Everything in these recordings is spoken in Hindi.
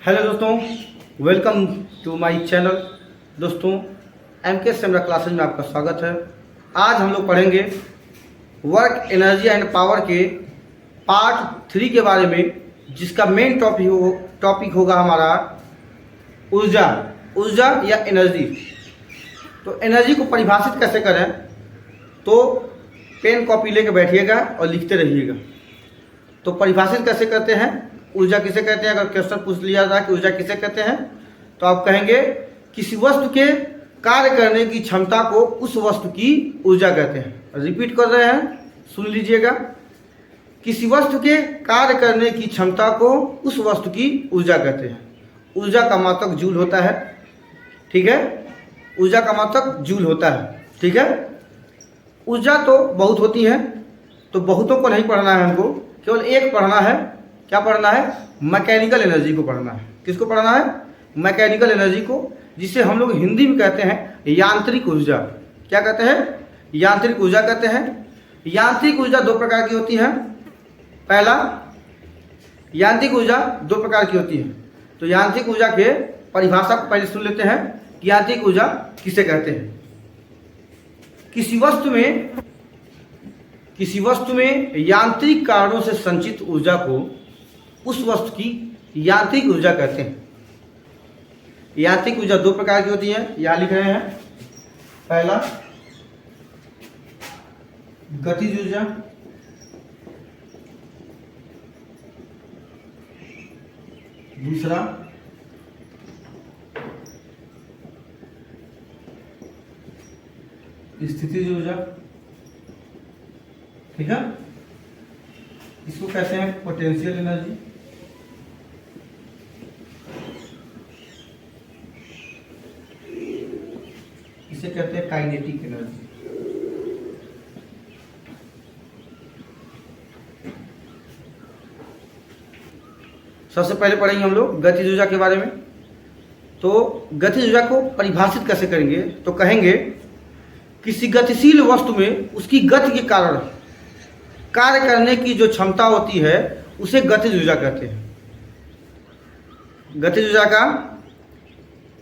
हेलो दोस्तों, वेलकम टू माय चैनल। दोस्तों, एमके सेमरा क्लासेज में आपका स्वागत है। आज हम लोग पढ़ेंगे वर्क, एनर्जी एंड पावर के पार्ट 3 के बारे में, जिसका मेन टॉपिक होगा हमारा ऊर्जा या एनर्जी। तो एनर्जी को परिभाषित कैसे करें, तो पेन कॉपी लेके बैठिएगा और लिखते रहिएगा। तो परिभाषित कैसे करते हैं, ऊर्जा किसे कहते हैं। अगर क्वेश्चन पूछ लिया जाए कि ऊर्जा किसे कहते हैं, तो आप कहेंगे किसी वस्तु के कार्य करने की क्षमता को उस वस्तु की ऊर्जा कहते हैं। रिपीट कर रहे हैं, सुन लीजिएगा। किसी वस्तु के कार्य करने की क्षमता को उस वस्तु की ऊर्जा कहते हैं। ऊर्जा का मात्रक जूल होता है, ठीक है। ऊर्जा का मात्रक जूल होता है, ठीक है। ऊर्जा तो बहुत होती है, तो बहुतों को नहीं पढ़ना है हमको, केवल एक पढ़ना है। क्या पढ़ना है? मैकेनिकल एनर्जी को पढ़ना है। किसको पढ़ना है? मैकेनिकल एनर्जी को, जिसे हम लोग हिंदी में कहते हैं यांत्रिक ऊर्जा। क्या कहते हैं? यांत्रिक ऊर्जा कहते हैं। यांत्रिक ऊर्जा दो प्रकार की होती है। पहला, यांत्रिक ऊर्जा दो प्रकार की होती है। तो यांत्रिक ऊर्जा के परिभाषा को पहले सुन लेते हैं कि यांत्रिक ऊर्जा किसे कहते हैं। किसी वस्तु में यांत्रिक कारणों से संचित ऊर्जा को उस वस्तु की यांत्रिक ऊर्जा कहते हैं। यांत्रिक ऊर्जा दो प्रकार की होती है, यहां लिख रहे हैं। पहला, गतिज ऊर्जा। दूसरा, स्थितिज ऊर्जा, ठीक है। इसको कहते हैं पोटेंशियल एनर्जी। इसे कहते हैं काइनेटिक एनर्जी। सबसे पहले पढ़ेंगे हम लोग गतिज ऊर्जा के बारे में। तो गतिज ऊर्जा को परिभाषित कैसे करेंगे, तो कहेंगे किसी गतिशील वस्तु में उसकी गति के कारण कार्य करने की जो क्षमता होती है उसे गतिज ऊर्जा कहते हैं। गतिज ऊर्जा का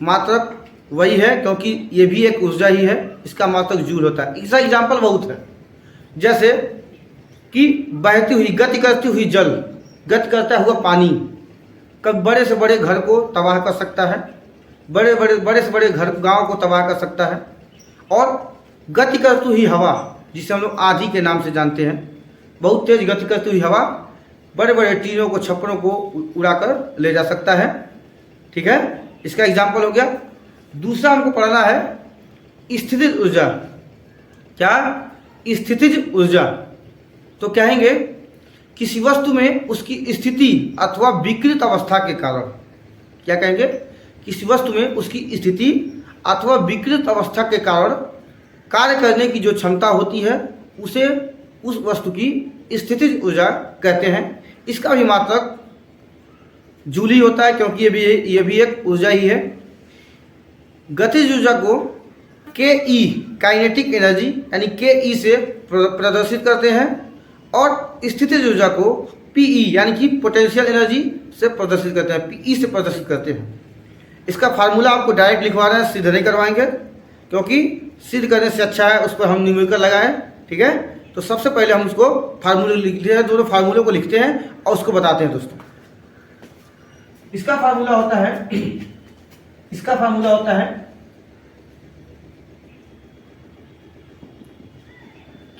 मात्रक वही है, क्योंकि ये भी एक ऊर्जा ही है। इसका मात्रक जूल होता है। इसका एग्जाम्पल बहुत है, जैसे कि बहती हुई, गति करती हुई जल, गति करता हुआ पानी कब बड़े से बड़े घर को तबाह कर सकता है, बड़े से बड़े घर गांव को तबाह कर सकता है। और गति करती हुई हवा, जिसे हम लोग आंधी के नाम से जानते हैं, बहुत तेज गति करती हुई हवा बड़े बड़े टीनों को, छप्परों को उड़ाकर ले जा सकता है, ठीक है। इसका एग्जाम्पल हो गया। दूसरा हमको पढ़ना है स्थितिज ऊर्जा। क्या? स्थितिज ऊर्जा। तो कहेंगे किसी वस्तु में उसकी स्थिति अथवा विकृत अवस्था के कारण, क्या कहेंगे? किसी वस्तु में उसकी स्थिति अथवा विकृत अवस्था के कारण कार्य करने की जो क्षमता होती है उसे उस वस्तु की स्थितिज ऊर्जा कहते हैं। इसका भी मात्रक जूल ही होता है, क्योंकि ये भी एक ऊर्जा ही है। गतिज ऊर्जा को के काइनेटिक एनर्जी यानी के से प्रदर्शित करते हैं, और स्थितिज ऊर्जा को पी यानी कि पोटेंशियल एनर्जी से प्रदर्शित करते हैं, पी से प्रदर्शित करते हैं। इसका फार्मूला आपको डायरेक्ट लिखवा रहे हैं, सिद्ध नहीं करवाएंगे, क्योंकि सिद्ध करने से अच्छा है उस पर हम न्यूमेरिकल लगाएं, ठीक है। तो सबसे पहले हम उसको फार्मूले लिखते हैं, दोनों फार्मूले को लिखते हैं और उसको बताते हैं दोस्तों। इसका फार्मूला होता है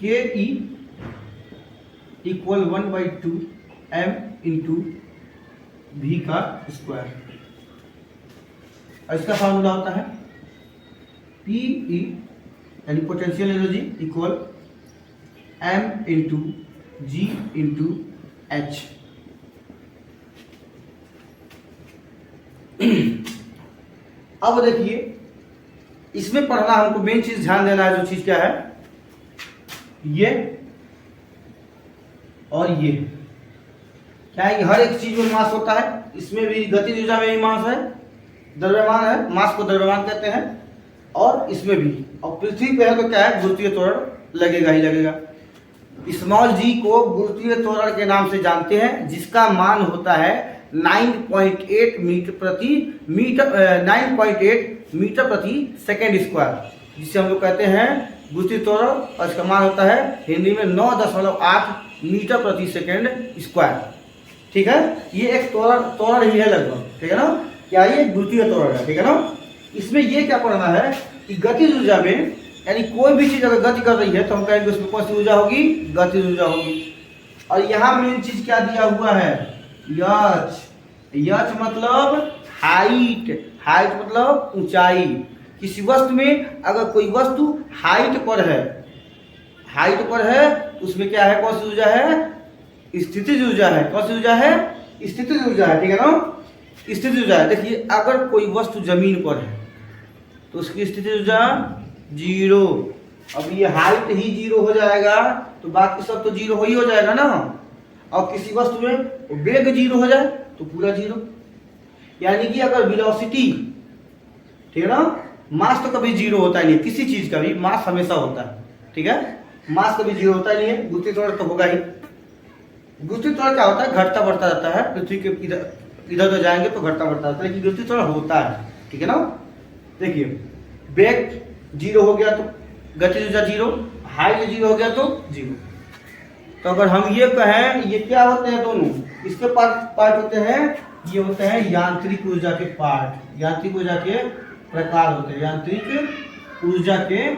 K E equal 1/2 m into भी का स्क्वायर। और इसका फार्मूला होता है पी ई यानी potential energy equal m into g into h. अब देखिए, इसमें पढ़ना हमको मेन चीज ध्यान देना है। जो चीज क्या है, ये और ये क्या है कि हर एक चीज में मास होता है। इसमें भी गतिज ऊर्जा में भी मास है, द्रव्यमान है, मास को द्रव्यमान कहते हैं। और इसमें भी, और पृथ्वी पे है तो क्या है, गुरुत्वीय त्वरण लगेगा ही लगेगा। स्मॉल जी को गुरुत्वीय त्वरण के नाम से जानते हैं, जिसका मान होता है 9.8 मीटर प्रति सेकेंड स्क्वायर, जिसे हम लोग कहते हैं गुरुत्वीय त्वरण, और इसका मान होता है हिंदी में 9.8 मीटर प्रति सेकेंड स्क्वायर। ठीक है, ये एक त्वरण ही है लगभग, ठीक है ना, क्या ये गुरुत्वीय त्वरण है, ठीक है ना। इसमें ये क्या पढ़ना है कि गतिज ऊर्जा में, यानी कोई भी चीज अगर गति कर रही है तो हम कहेंगे उसमें कौन सी ऊर्जा होगी, गतिज ऊर्जा होगी। और यहाँ मेन चीज क्या दिया हुआ है, यच। यच मतलब हाइट, हाइट मतलब ऊंचाई। किसी वस्तु में अगर कोई वस्तु हाइट पर है उसमें क्या है, कौन सी ऊर्जा है, स्थितिज ऊर्जा है। कौन सी ऊर्जा है, स्थितिज ऊर्जा है, ठीक है ना, स्थितिज ऊर्जा है। देखिए अगर कोई वस्तु जमीन पर है तो उसकी स्थितिज ऊर्जा 0। अब ये हाइट ही 0 हो जाएगा तो बाकी सब तो 0 ही हो जाएगा ना। और किसी वस्तु में वेग 0 हो जाए तो पूरा 0। यानी कि अगर वेलोसिटी, ठीक है ना, मास तो कभी 0 होता ही नहीं, किसी चीज का भी मास हमेशा होता है, ठीक है, मास कभी 0 होता ही नहीं है। गुरुत्वीय त्वरण तो होगा ही। गुरुत्वीय त्वरण क्या होता है, घटता बढ़ता रहता है, पृथ्वी के इधर उधर जाएंगे तो घटता बढ़ता रहता है, लेकिन गुरुत्वीय त्वरण होता है, ठीक है ना। देखिए वेग 0 हो गया तो गतिज ऊर्जा 0, हाइट 0 हो गया तो 0। तो अगर हम ये कहें, ये क्या होते हैं दोनों, इसके पार्ट होते हैं, ये होते हैं यांत्रिक ऊर्जा के पार्ट, यांत्रिक ऊर्जा के प्रकार होते हैं, यांत्रिक ऊर्जा के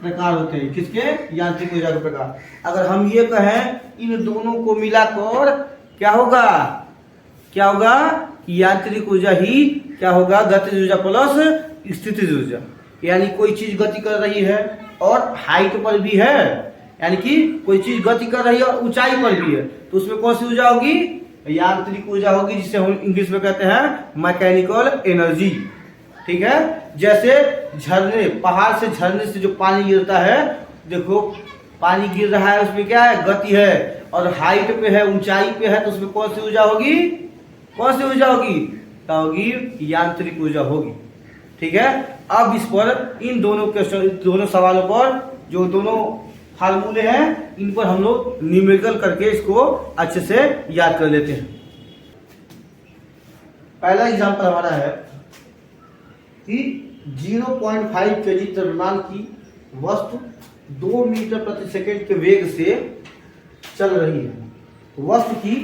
प्रकार होते हैं। किसके, यांत्रिक ऊर्जा के प्रकार। अगर हम ये कहें इन दोनों को मिलाकर क्या होगा, क्या होगा, यांत्रिक ऊर्जा ही क्या होगा, गतिज ऊर्जा प्लस स्थितिज ऊर्जा। यानी कोई चीज गति कर रही है और हाइट पर भी है, यानी कि कोई चीज गति कर रही है और ऊंचाई पर भी है, तो उसमें कौन सी ऊर्जा होगी, यांत्रिक ऊर्जा होगी, जिसे हम इंग्लिश में कहते हैं मैकेनिकल एनर्जी। ठीक है, जैसे झरने, पहाड़ से झरने से जो पानी गिरता है, देखो पानी गिर रहा है, उसमें क्या है, गति है, और हाइट पे है, ऊंचाई पे है, तो उसमें कौन सी ऊर्जा होगी, कौन सी ऊर्जा होगी, क्या होगी, यांत्रिक ऊर्जा होगी। ठीक है, अब इस पर इन दोनों क्वेश्चन, दोनों सवालों पर जो दोनों फार्मूले हैं, इन पर हम लोग न्यूमेरिकल करके इसको अच्छे से याद कर लेते हैं। पहला एग्जांपल हमारा है कि 0.5 kg द्रव्यमान की वस्तु 2 मीटर प्रति सेकंड के वेग से चल रही है। वस्तु की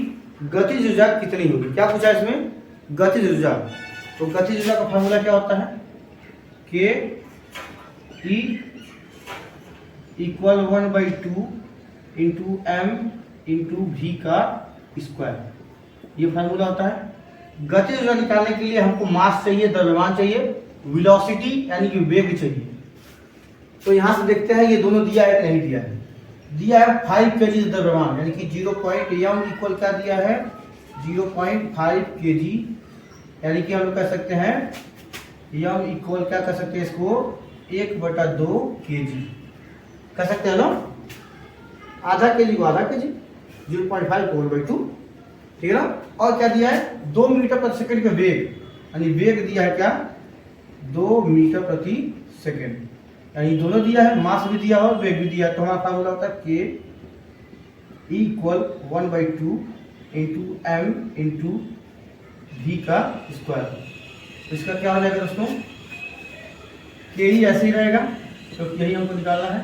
गतिज ऊर्जा कितनी होगी, क्या पूछा है इसमें, गतिज ऊर्जा। तो गतिज ऊर्जा का फॉर्मूला क्या होता है, K E equal 1/2 into M into V का स्क्वायर, ये फार्मूला होता है। गतिज ऊर्जा निकालने के लिए हमको मास चाहिए, द्रव्यमान चाहिए, वेलोसिटी यानी कि वेग चाहिए। तो यहां से देखते हैं ये दोनों दिया है कि नहीं दिया है। दिया है 5 kg द्रव्यमान, यानी कि 0.m इक्वल क्या दिया है, 0.5 kg, यानी कि हम लोग कह सकते हैं m इक्वल क्या कर सकते हैं, इसको 1/2 kg कह सकते हैं ना, आधा kg को आधा kg, 0.5 को 1/2, ठीक है ना। और क्या दिया है, 2 मीटर प्रति सेकंड का वेग, यानी वेग दिया है क्या, 2 मीटर प्रति सेकंड, यानी दोनों दिया है, मास भी दिया और वेग भी दिया। तो हमारा फार्मूला होता है K equal 1/2 into M into V का स्क्वायर। इसका क्या हो जाएगा दोस्तों, के ही ऐसे ही रहेगा, तो यही हमको निकालना है।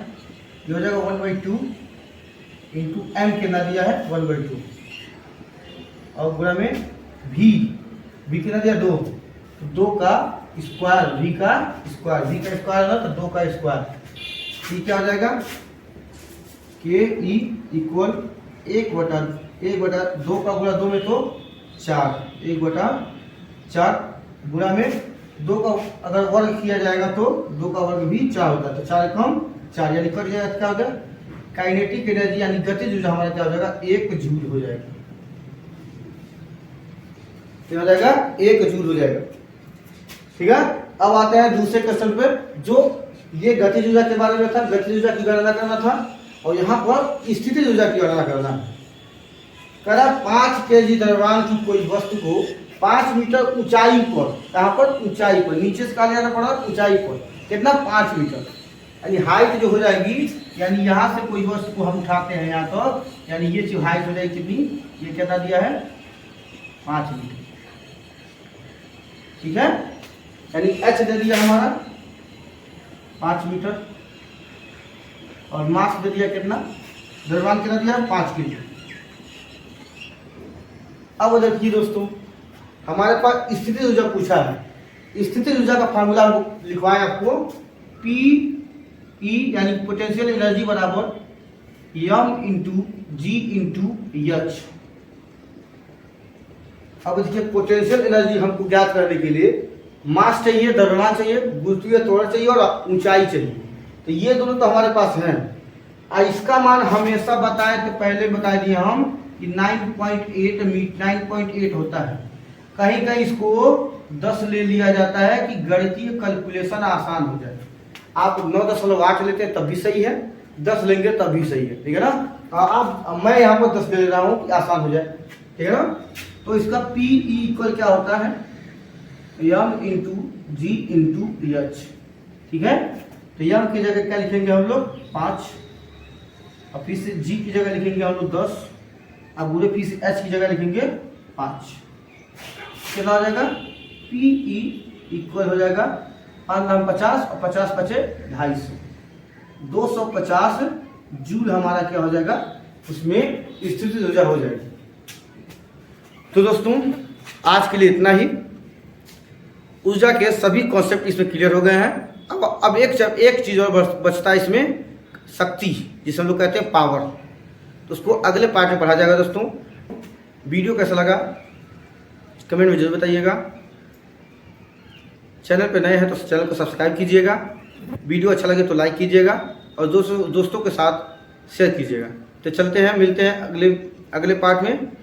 ये हो जाएगा 1/2 इंटू एम कितना दिया है, 1/2, और गुणा में वी कितना दिया, 2, तो 2 का स्क्वायर, वी का स्क्वायर, वी का स्क्वायर ना तो 2 का स्क्वायर। ये क्या हो जाएगा, के ई इक्वल 1/2 का गुणा 2 में तो 4, 1/4 गुणा में 2 का अगर वर्ग किया जाएगा तो 2 का वर्ग भी 4 होता है, तो 4 कम 4, यानी कट जाएगा, क्या हो जाएगा, काइनेटिक एनर्जी यानी गतिज ऊर्जा हमारा क्या हो जाएगा, 1 जूल हो जाएगा। क्या हो जाएगा, 1 जूल हो जाएगा। ठीक है, अब आते हैं दूसरे क्वेश्चन पे, जो ये गतिज ऊर्जा के बारे में था, गतिज ऊर्जा की गणना करना था, और यहाँ पर स्थितिज ऊर्जा की गणना करना है। करा 5 kg द्रव्यमान की कोई वस्तु को 5 मीटर ऊंचाई पर, कहाँ पर, ऊंचाई पर, नीचे से कहा जाना पड़ा, ऊंचाई पर कितना, 5 मीटर, यानी हाइट जो हो जाएगी, यानी यहाँ से कोई वस्तु को हम उठाते हैं यहाँ तो, यानी ये जो हाइट हो जाएगी कितनी, ये कितना दिया है, 5 मीटर। ठीक है, यानी एच दे दिया हमारा 5 मीटर और मास दे दिया कितना, द्रव्यमान कितना दिया 5 किलो। अब देखिए दोस्तों, हमारे पास स्थितिज ऊर्जा पूछा है। स्थितिज ऊर्जा का फार्मूला हम लिखवाएं आपको, पी ई यानी पोटेंशियल एनर्जी बराबर M into g into h. अब देखिए पोटेंशियल एनर्जी हमको ज्ञात करने के लिए मास चाहिए, द्रव्यमान चाहिए, गुरुत्वीय त्वरण चाहिए और ऊंचाई चाहिए। तो ये दोनों तो हमारे पास हैं। इसका मान हमेशा बताए तो पहले बता दिए हम कि 9.8 होता है। कहीं कहीं इसको 10 ले लिया जाता है कि गणितीय कैलकुलेशन आसान हो जाए। आप 9.8 लेते हैं तब भी सही है, 10 लेंगे तब भी सही है, ठीक है ना। अब मैं यहाँ पर 10 ले रहा हूँ कि आसान हो जाए, ठीक है ना। तो इसका पी इक्वल क्या होता है, M into g into H, ठीक है। तो एम की जगह क्या लिखेंगे हम लोग 5, और फिर से जी की जगह लिखेंगे हम लोग 10, अब पूरे फिर से एच की जगह लिखेंगे 5। कितना हो जाएगा, पी ई इक्वल हो जाएगा 5 नाम 50 और 50 बचे 250, 250 जूल हमारा क्या हो जाएगा, उसमें स्थितिज ऊर्जा हो जाएगी। तो दोस्तों आज के लिए इतना ही। ऊर्जा के सभी कॉन्सेप्ट इसमें क्लियर हो गए हैं। अब एक चीज़ और बचता है इसमें, शक्ति, जिसे हम लोग कहते हैं पावर। तो उसको अगले पार्ट में पढ़ा जाएगा। दोस्तों वीडियो कैसा लगा कमेंट में जरूर बताइएगा। चैनल पे नए हैं तो चैनल को सब्सक्राइब कीजिएगा। वीडियो अच्छा लगे तो लाइक कीजिएगा और दोस्तों के साथ शेयर कीजिएगा। तो चलते हैं, मिलते हैं अगले पार्ट में।